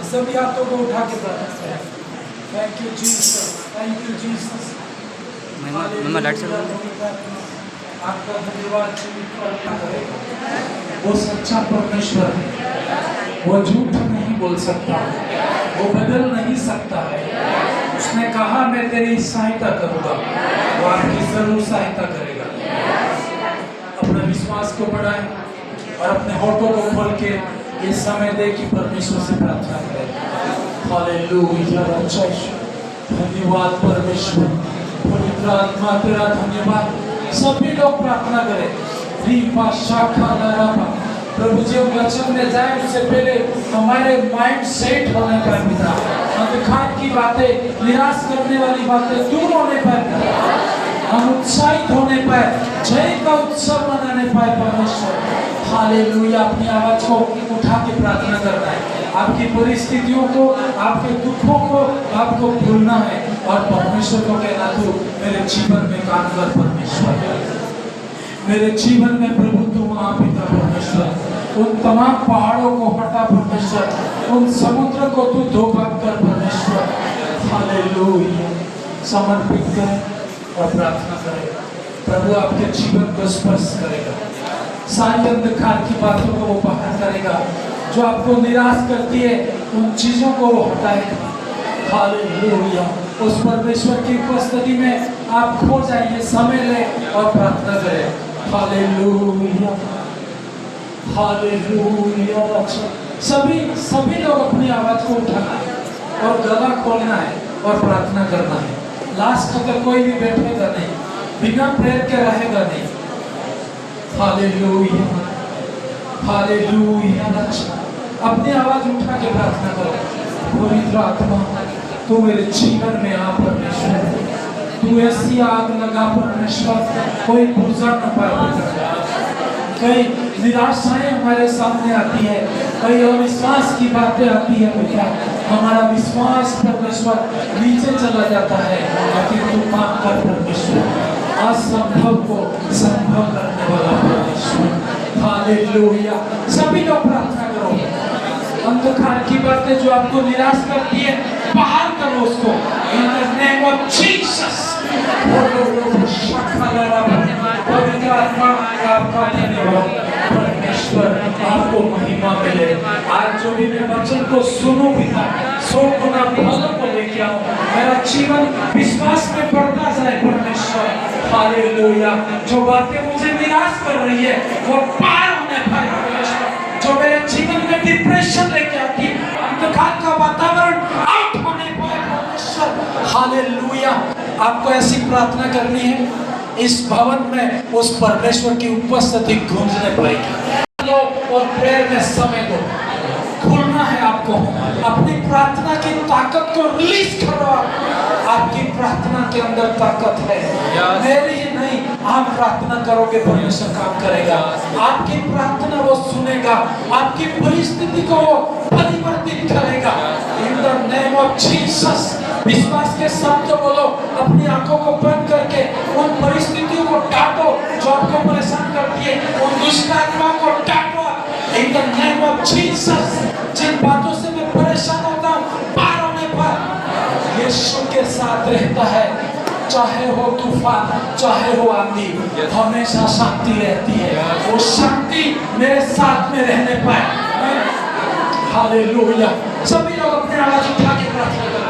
सभी हाथों को उठा के प्रार्थना करें। Thank you Jesus, thank you Jesus. मम्मा लाइट चला आपका धन्यवाद। वो सच्चा परमेश्वर है, वो झूठ नहीं बोल सकता, वो बदल नहीं सकता है। उसने कहा मैं तेरी सहायता करूंगा, वो आपकी जरूर सहायता करेगा। अपने विश्वास को बढ़ाएं और अपने होठों को खोल के ये समय दे कि परमेश्वर से प्रार्थना करें। हालेलुया, धन्यवाद परमेश्वर, पवित्र आत्मा तेरा धन्यवाद। सभी लोग प्रार्थना करें। रीपा शाखा लरापा, प्रभु जी वचन में जाए उससे पहले हमारे माइंड सेट होने पर पिता, अंधकार की बातें, निराश करने वाली बातें दूर होने पर, हम उत्साहित होने पर, जय का उत्सव मनाने पाए परमेश्वर। हालेलुया, अपनी आवाज को उठा के प्रार्थना करना है। आपकी परिस्थितियों को, आपके दुखों को आपको भूलना है और परमेश्वर को कहना तू मेरे जीवन में काम कर परमेश्वर, मेरे जीवन में प्रभु तू वहाँ पिता परमेश्वर। उन तमाम पहाड़ों को हटा परमेश्वर, उन समुद्र को तू धो भाग कर परमेश्वर। हालेलुया, समर्पित करें और प्रार्थना करें। प्रभु आपके जीवन को स्पर्श करेगा, सारी अंधकार की बातों को वो बाहर करेगा, जो आपको निराश करती है उन चीजों को वो हटाएगा। हालेलुया, उस परमेश्वर की उपस्थिति में आप खो जाइए, समय लें और प्रार्थना करें। Hallelujah, hallelujah. सभी लोग अपनी आवाज को उठाना है और गला खोलना है और प्रार्थना करना है। लास्ट तक कोई भी बैठेगा नहीं, बिना प्रेयर के रहेगा नहीं। Hallelujah, hallelujah. अपनी आवाज उठा के प्रार्थना करो। पवित्र आत्मा तू मेरे जीवन में आ परमेश्वर, तू ऐसी आग लगा परमेश्वर, कोई बुझा न पाए। कई निराशाएं हमारे सामने आती है, कई अविश्वास की बातें आती है बेटा, हमारा विश्वास परमेश्वर नीचे चला जाता है, लेकिन तू काम कर परमेश्वर, असंभव को संभव करने वाला परमेश्वर। हालेलुया, सभी लोग प्रार्थना करो। अंधकार की बातें जो आपको निराश करती है, बाहर करो उसको। In the name of Jesus, पवित्र आत्मा आपका धन्यवाद परमेश्वर, आपको महिमा मिले। आज जो भी मैं वचन को सुनूं पिता, 100 गुना फलों को लेके आऊं, मेरा जीवन विश्वास में बढ़ता जाए परमेश्वर। हालेलुया, जो बातें मुझे निराश कर रही है वो पार होने पाए परमेश्वर, जो मेरे जीवन में डिप्रेशन लेके आती, अंधकार का वातावरण आउट होने पाए परमेश्वर। हालेलुया, आपको ऐसी प्रार्थना करनी है, इस भवन में उस परमेश्वर की उपस्थिति गूंजने पाएगी। और प्रेयर में समय दो, खुलना है आपको, अपनी प्रार्थना की ताकत को रिलीज करो। आपकी प्रार्थना के अंदर ताकत है, मेरी नहीं, आप प्रार्थना करोगे परमेश्वर काम करेगा। आपकी प्रार्थना वो सुनेगा, आपकी परिस्थिति को वो परिवर्तित करेगा। इन द नेम ऑफ जीसस, विश्वास के शब्द बोलो, अपनी आंखों को बंद करके उन परिस्थितियों को डांटो जो आपको परेशान करती है, उन दुष्ट आत्माओं को डांटो। In the name of Jesus, जिन बातों से मैं परेशान होता हूँ, पार होने पर यीशु के साथ रहता है। चाहे हो तूफान, चाहे हो आंधी, हमेशा शांति रहती है। वो शांति मेरे साथ में रहने पाए। हालेलुया, सभी लोग अपने आवाज उठा के प्रार्थना करें।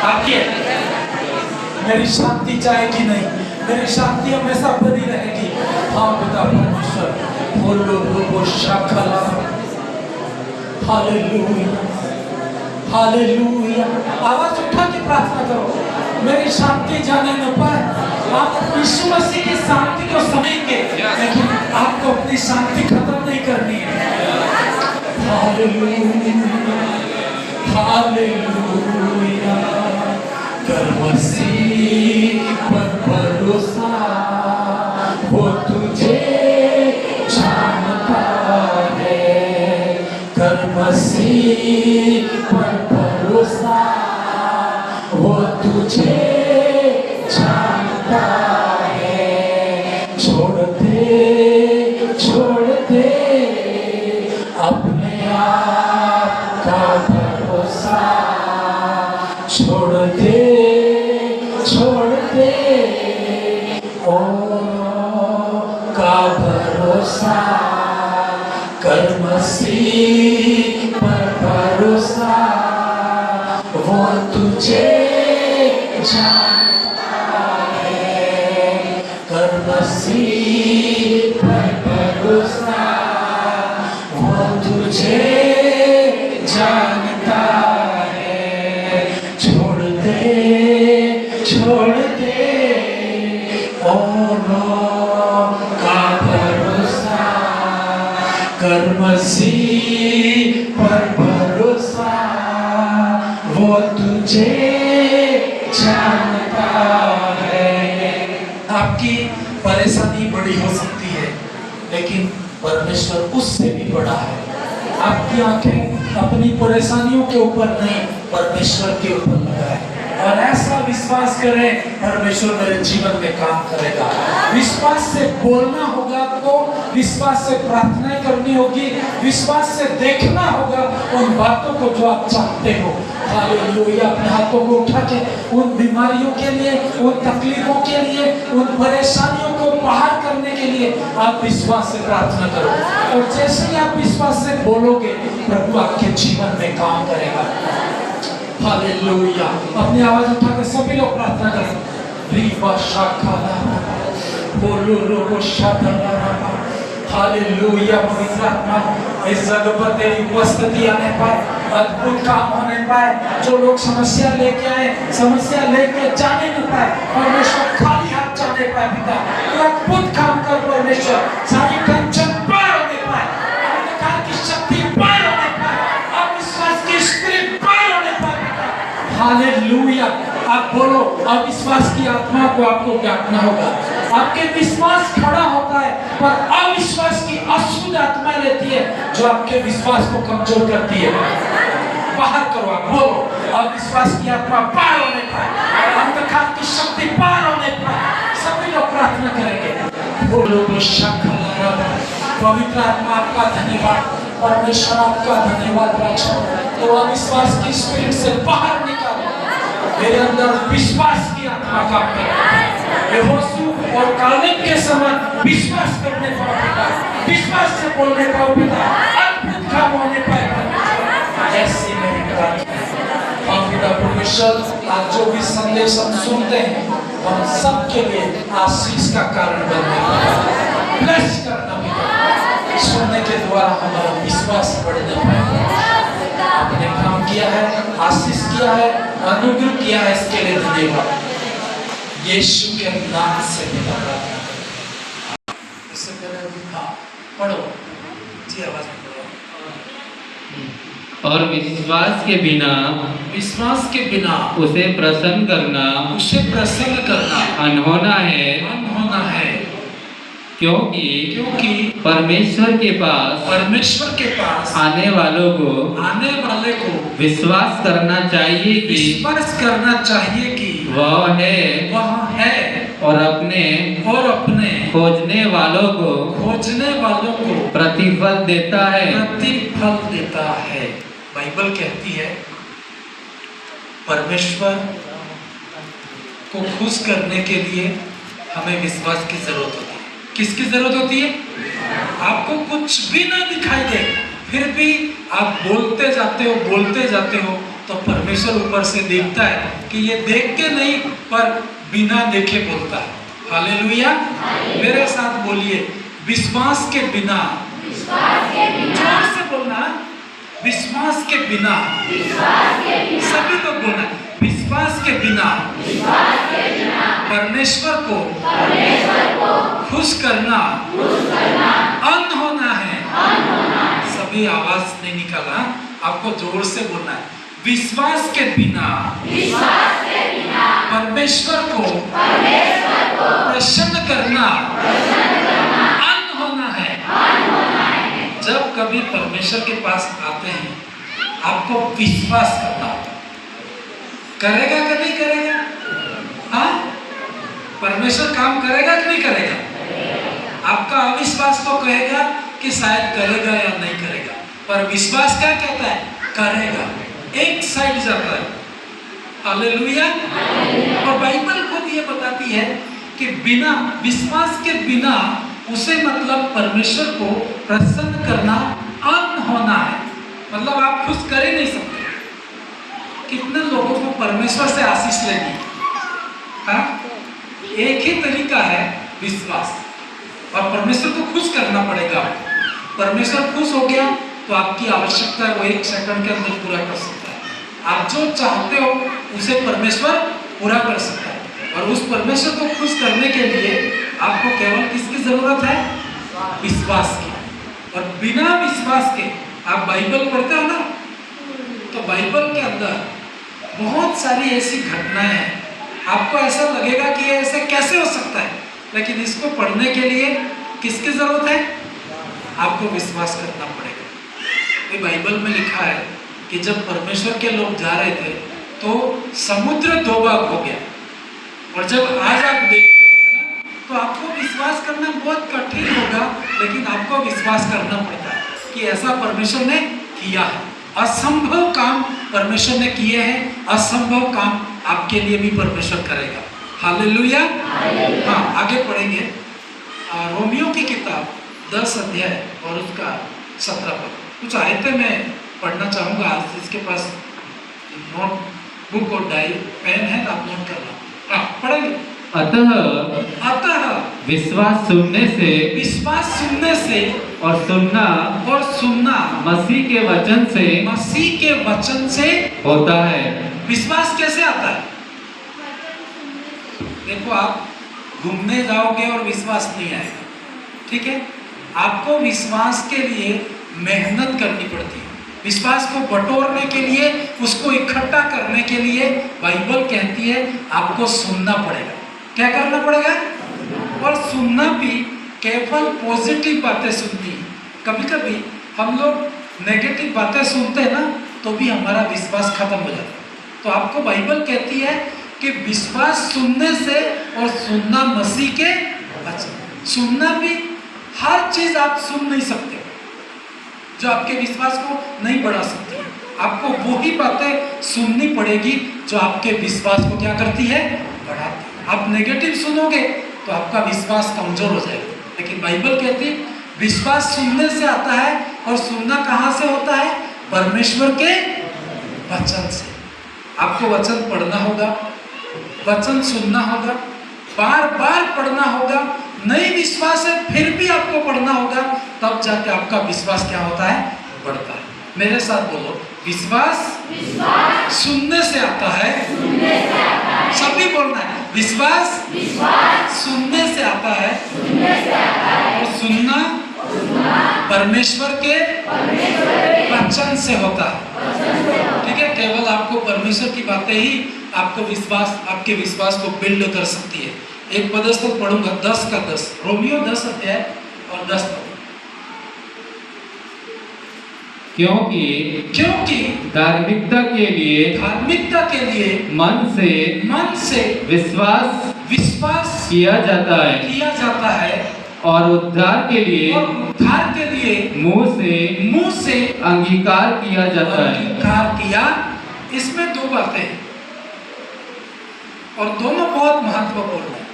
आपकी मेरी शांति जाएगी नहीं, मेरी शांति हमेशा बनी रहेगी। हाँ पिता परमेश्वर, बोलो बोलो शाखला। हालेलुया, हालेलुया, आवाज उठा के प्रार्थना करो। मेरी शांति जाने न पाए, आप यीशु मसीह की शांति को समझेंगे, लेकिन आपको अपनी शांति खत्म नहीं करनी है। हालेलुया, हालेलुया, कर मसीह पर भरोसा। वो तुझे जानता है। कर मसीह पर भरोसा, वो तुझे जानता है। छोड़ दे अपने आप का भरोसा, छोड़ दे औरों का भरोसा। कर मसीह पर भरोसा, वो तुझे जानता है। कर मसीह पर भरोसा, वो तुझे जानता है। छोड़ दे औरों का भरोसा, कर मसीह पर भरोसा, वो तुझे जानता है। आपकी परेशानी बड़ी हो सकती है, लेकिन परमेश्वर उससे भी बड़ा है। आपकी आंखें अपनी परेशानियों के ऊपर नहीं, परमेश्वर के ऊपर लगाए और ऐसा विश्वास करें, परमेश्वर मेरे जीवन में काम करेगा। विश्वास से बोलना होगा, तो विश्वास से प्रार्थनाएं करनी होगी, विश्वास से देखना होगा उन बातों को जो आप चाहते हो। हालेलुया। अपने हाथों को उठा के उन बीमारियों के लिए, उन तकलीफों के लिए, उन परेशानियों को बाहर करने के लिए आप विश्वास से प्रार्थना करो। और जैसे ही आप विश्वास से बोलोगे, प्रभु आपके जीवन में काम करेगा। हालेलुया। अपनी आवाज उठा के सभी लोग प्रार्थना करें। हालेलुया। पवित्र आत्मा, इस जगह पर तेरी उपस्थिति आने पर अद्भुत काम होने पाए। जो लोग समस्या लेके आए, समस्या लेके जाने नहीं पाए, परमेश्वर खाली हाथ जाने पाए। पिता, तू अद्भुत काम कर परमेश्वर। सारी टेंशन पार होने पाए, अंधकार की शक्ति पार होने पाए, अविश्वास की स्पिरिट पार होने पाए। हालेलुया। आप बोलो, अविश्वास की आत्मा को आपको त्यागना होगा। आपके विश्वास खड़ा होता है, पर अविश्वास की अशुद्ध आत्मा लेती है, जो आपके विश्वास को कमजोर करती है। बाहर करो, आप बोलो, अविश्वास की आत्मा पार होने पाए, अंधकार की शक्ति पार होने पाए। सभी लोग प्रार्थना करेंगे। बोलो पवित्र आत्मा, आपका धन्यवाद। परमेश्वर आपका धन्यवाद राजा। तो अविश्वास की स्पिरिट से बाहर निकालो, मेरे अंदर विश्वास की आत्मा काम करे। यहोशू और कालेब के समान विश्वास करने पाओ, विश्वास से बोलने पाओ पिता, अद्भुत काम होने पाए। ऐसी मेरी प्रार्थना। और पिता परमेश्वर, आज जो भी संदेश हम सुनते हैं, हम सबके लिए आशीष का कारण बनने पाए। ब्लेस करना पिता, सुनने के द्वारा हमारा विश्वास बढ़ने पाए। आपने काम किया है, आशीष किया है, अनुग्रह किया है, इसके लिए धन्यवाद। यीशु के नाम से पिता प्रार्थना करते हैं। इससे पहले हाँ पढ़ो जी, आवाज में पढ़ो। और विश्वास के बिना उसे प्रसन्न करना अनहोना है। क्योंकि परमेश्वर के पास आने वाले को विश्वास करना चाहिए कि वह है और अपने खोजने वालों को प्रतिफल देता है। बाइबल कहती है परमेश्वर को खुश करने के लिए हमें विश्वास की जरूरत होती है। किसकी जरूरत होती है? आपको कुछ भी ना दिखाई दे, फिर भी आप बोलते जाते हो, तो परमेश्वर ऊपर से देखता है कि ये देख के नहीं, पर बिना देखे बोलता है। हालेलुया। मेरे साथ बोलिए, विश्वास के बिना, जोर से बोलना, विश्वास के बिना, सभी लोग बोलना, विश्वास के बिना परमेश्वर को खुश करना अनहोना है। सभी आवाज नहीं निकाला, आपको जोर से बोलना है। विश्वास के बिना परमेश्वर को प्रसन्न करना जब कभी परमेश्वर के पास आते हैं आपको विश्वास करना होगा। करेगा कि नहीं करेगा? हाँ, परमेश्वर काम करेगा कि नहीं करेगा? आपका अविश्वास तो कहेगा कि शायद करेगा या नहीं करेगा, पर विश्वास क्या कहता है? करेगा। एक साइड जाता है। हालेलुया। और बाइबल खुद ये बताती है कि बिना विश्वास के बिना उसे मतलब परमेश्वर को प्रसन्न करना अन होना है। मतलब आप खुश कर ही नहीं सकते। कितने लोगों को परमेश्वर से आशीष लेनी? हाँ, एक ही तरीका है विश्वास, और परमेश्वर को खुश करना पड़ेगा। परमेश्वर खुश हो गया तो आपकी आवश्यकता वो 1 सेकंड के अंदर पूरा कर सकता है। आप जो चाहते हो उसे परमेश्वर पूरा कर सकता है। और उस परमेश्वर को खुश करने के लिए आपको केवल किसकी जरूरत है? विश्वास की। और बिना विश्वास के आप बाइबल पढ़ते हो ना, तो बाइबल के अंदर बहुत सारी ऐसी घटनाएं हैं, आपको ऐसा लगेगा कि ये ऐसे कैसे हो सकता है, लेकिन इसको पढ़ने के लिए किसकी जरूरत है? आपको विश्वास करना पड़ेगा। ये बाइबल में लिखा है कि जब परमेश्वर के लोग जा रहे थे तो समुद्र 2 भाग हो गया। और जब आज आप देखते हो है ना, तो आपको विश्वास करना बहुत कठिन होगा, लेकिन आपको विश्वास करना पड़ता है कि ऐसा परमेश्वर ने किया है। असंभव काम परमेश्वर ने किए हैं, असंभव काम आपके लिए भी परमेश्वर करेगा। हालेलुया। हाँ, आगे पढ़ेंगे। रोमियो की किताब 10 अध्याय और उसका 17 पद। कुछ आयतें मैं पढ़ना चाहूँगा। आज इसके पास नोट बुक और डायरी पेन है तो आप नोट करना। हाँ, पढ़ेंगे। अतः विश्वास सुनने से और सुनना मसीह के वचन से होता है। विश्वास कैसे आता है? देखो, आप घूमने जाओगे और विश्वास नहीं आएगा, ठीक है? आपको विश्वास के लिए मेहनत करनी पड़ती है। विश्वास को बटोरने के लिए, उसको इकट्ठा करने के लिए बाइबल कहती है आपको सुनना पड़ेगा। क्या करना पड़ेगा? और सुनना भी केवल पॉजिटिव बातें सुनती है। कभी कभी हम लोग नेगेटिव बातें सुनते हैं ना, तो भी हमारा विश्वास खत्म हो जाता है। तो आपको बाइबल कहती है कि विश्वास सुनने से और सुनना मसीह के वचन। सुनना भी हर चीज आप सुन नहीं सकते जो आपके विश्वास को नहीं बढ़ा सकती। आपको वही बातें सुननी पड़ेगी जो आपके विश्वास को क्या करती है? बढ़ाती है। आप नेगेटिव सुनोगे तो आपका विश्वास कमजोर हो जाएगा। लेकिन बाइबल कहती है विश्वास सुनने से आता है, और सुनना कहाँ से होता है? परमेश्वर के वचन से। आपको वचन पढ़ना होगा, वचन सुनना होगा, बार बार पढ़ना होगा। नहीं विश्वास है फिर भी आपको पढ़ना होगा, तब जाके आपका विश्वास क्या होता है? बढ़ता है। मेरे साथ बोलो, विश्वास सुनने से आता है। सभी बोलना है, विश्वास सुनने से आता है, और सुनना परमेश्वर के वचन से होता है। ठीक है? केवल आपको परमेश्वर की बातें ही आपके विश्वास को बिल्ड कर सकती है। एक पदस्थ पढ़ूंगा 10 का 10, रोमियो 10 अध्याय और 10 पद। क्योंकि धार्मिकता के लिए मन से विश्वास किया जाता है, और उद्धार के लिए मुंह से अंगीकार किया जाता है। इसमें 2 बातें हैं और दोनों बहुत महत्वपूर्ण है।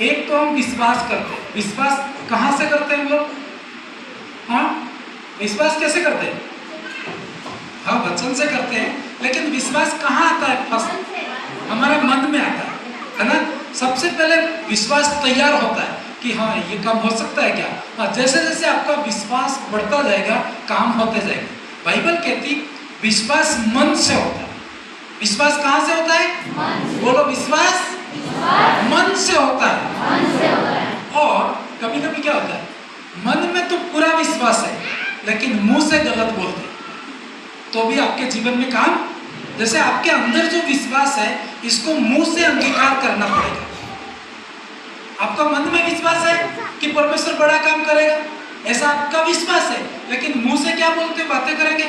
एक तो हम विश्वास करते हैं। विश्वास कहाँ से करते हैं हम लोग? हाँ, विश्वास कैसे करते हैं? हाँ, वचन से करते हैं। लेकिन विश्वास कहाँ आता है? फर्स्ट हमारे मन में आता है ना? सबसे पहले विश्वास तैयार होता है कि हाँ, ये काम हो सकता है क्या? हाँ, जैसे जैसे आपका विश्वास बढ़ता जाएगा, काम होते जाएगा। बाइबल कहती विश्वास मन से होता है। विश्वास कहाँ से होता है? बोलो, विश्वास मन से होता है। और कभी कभी क्या होता है, मन में तो पूरा विश्वास है लेकिन मुंह से गलत बोलते तो भी आपके जीवन में काम। जैसे आपके अंदर जो विश्वास है, इसको मुंह से अंगीकार करना पड़ेगा। आपका मन में विश्वास है कि परमेश्वर बड़ा काम करेगा, ऐसा आपका विश्वास है, लेकिन मुंह से क्या बोलते हो, बातें करेंगे,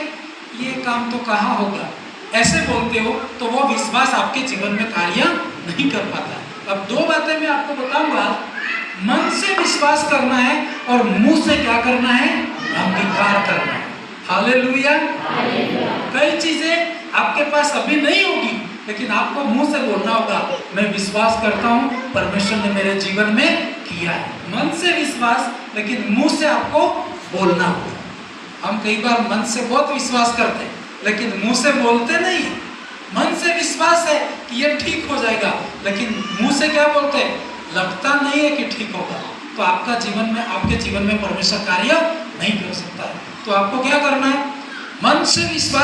ये काम तो कहाँ होगा, ऐसे बोलते हो, तो वो विश्वास आपके जीवन में कार्य नहीं कर पाता है। अब दो बातें मैं आपको बताऊंगा, मन से विश्वास करना है और मुंह से क्या करना है, अंगीकार करना है। हालेलुया। कई चीजें आपके पास अभी नहीं होगी, लेकिन आपको मुंह से बोलना होगा, मैं विश्वास करता हूँ परमेश्वर ने मेरे जीवन में किया है। मन से विश्वास, लेकिन मुंह से आपको बोलना होगा। हम कई बार मन से बहुत विश्वास करते हैं, लेकिन मुंह से बोलते नहीं है। मन से विश्वास है कि ये ठीक हो जाएगा, लेकिन मुंह से क्या बोलते हैं, लगता नहीं है कि ठीक होगा, तो आपका जीवन में, आपके जीवन में परमेश्वर कार्य नहीं कर सकता है। तो आपको क्या करना है, मन से विश्वास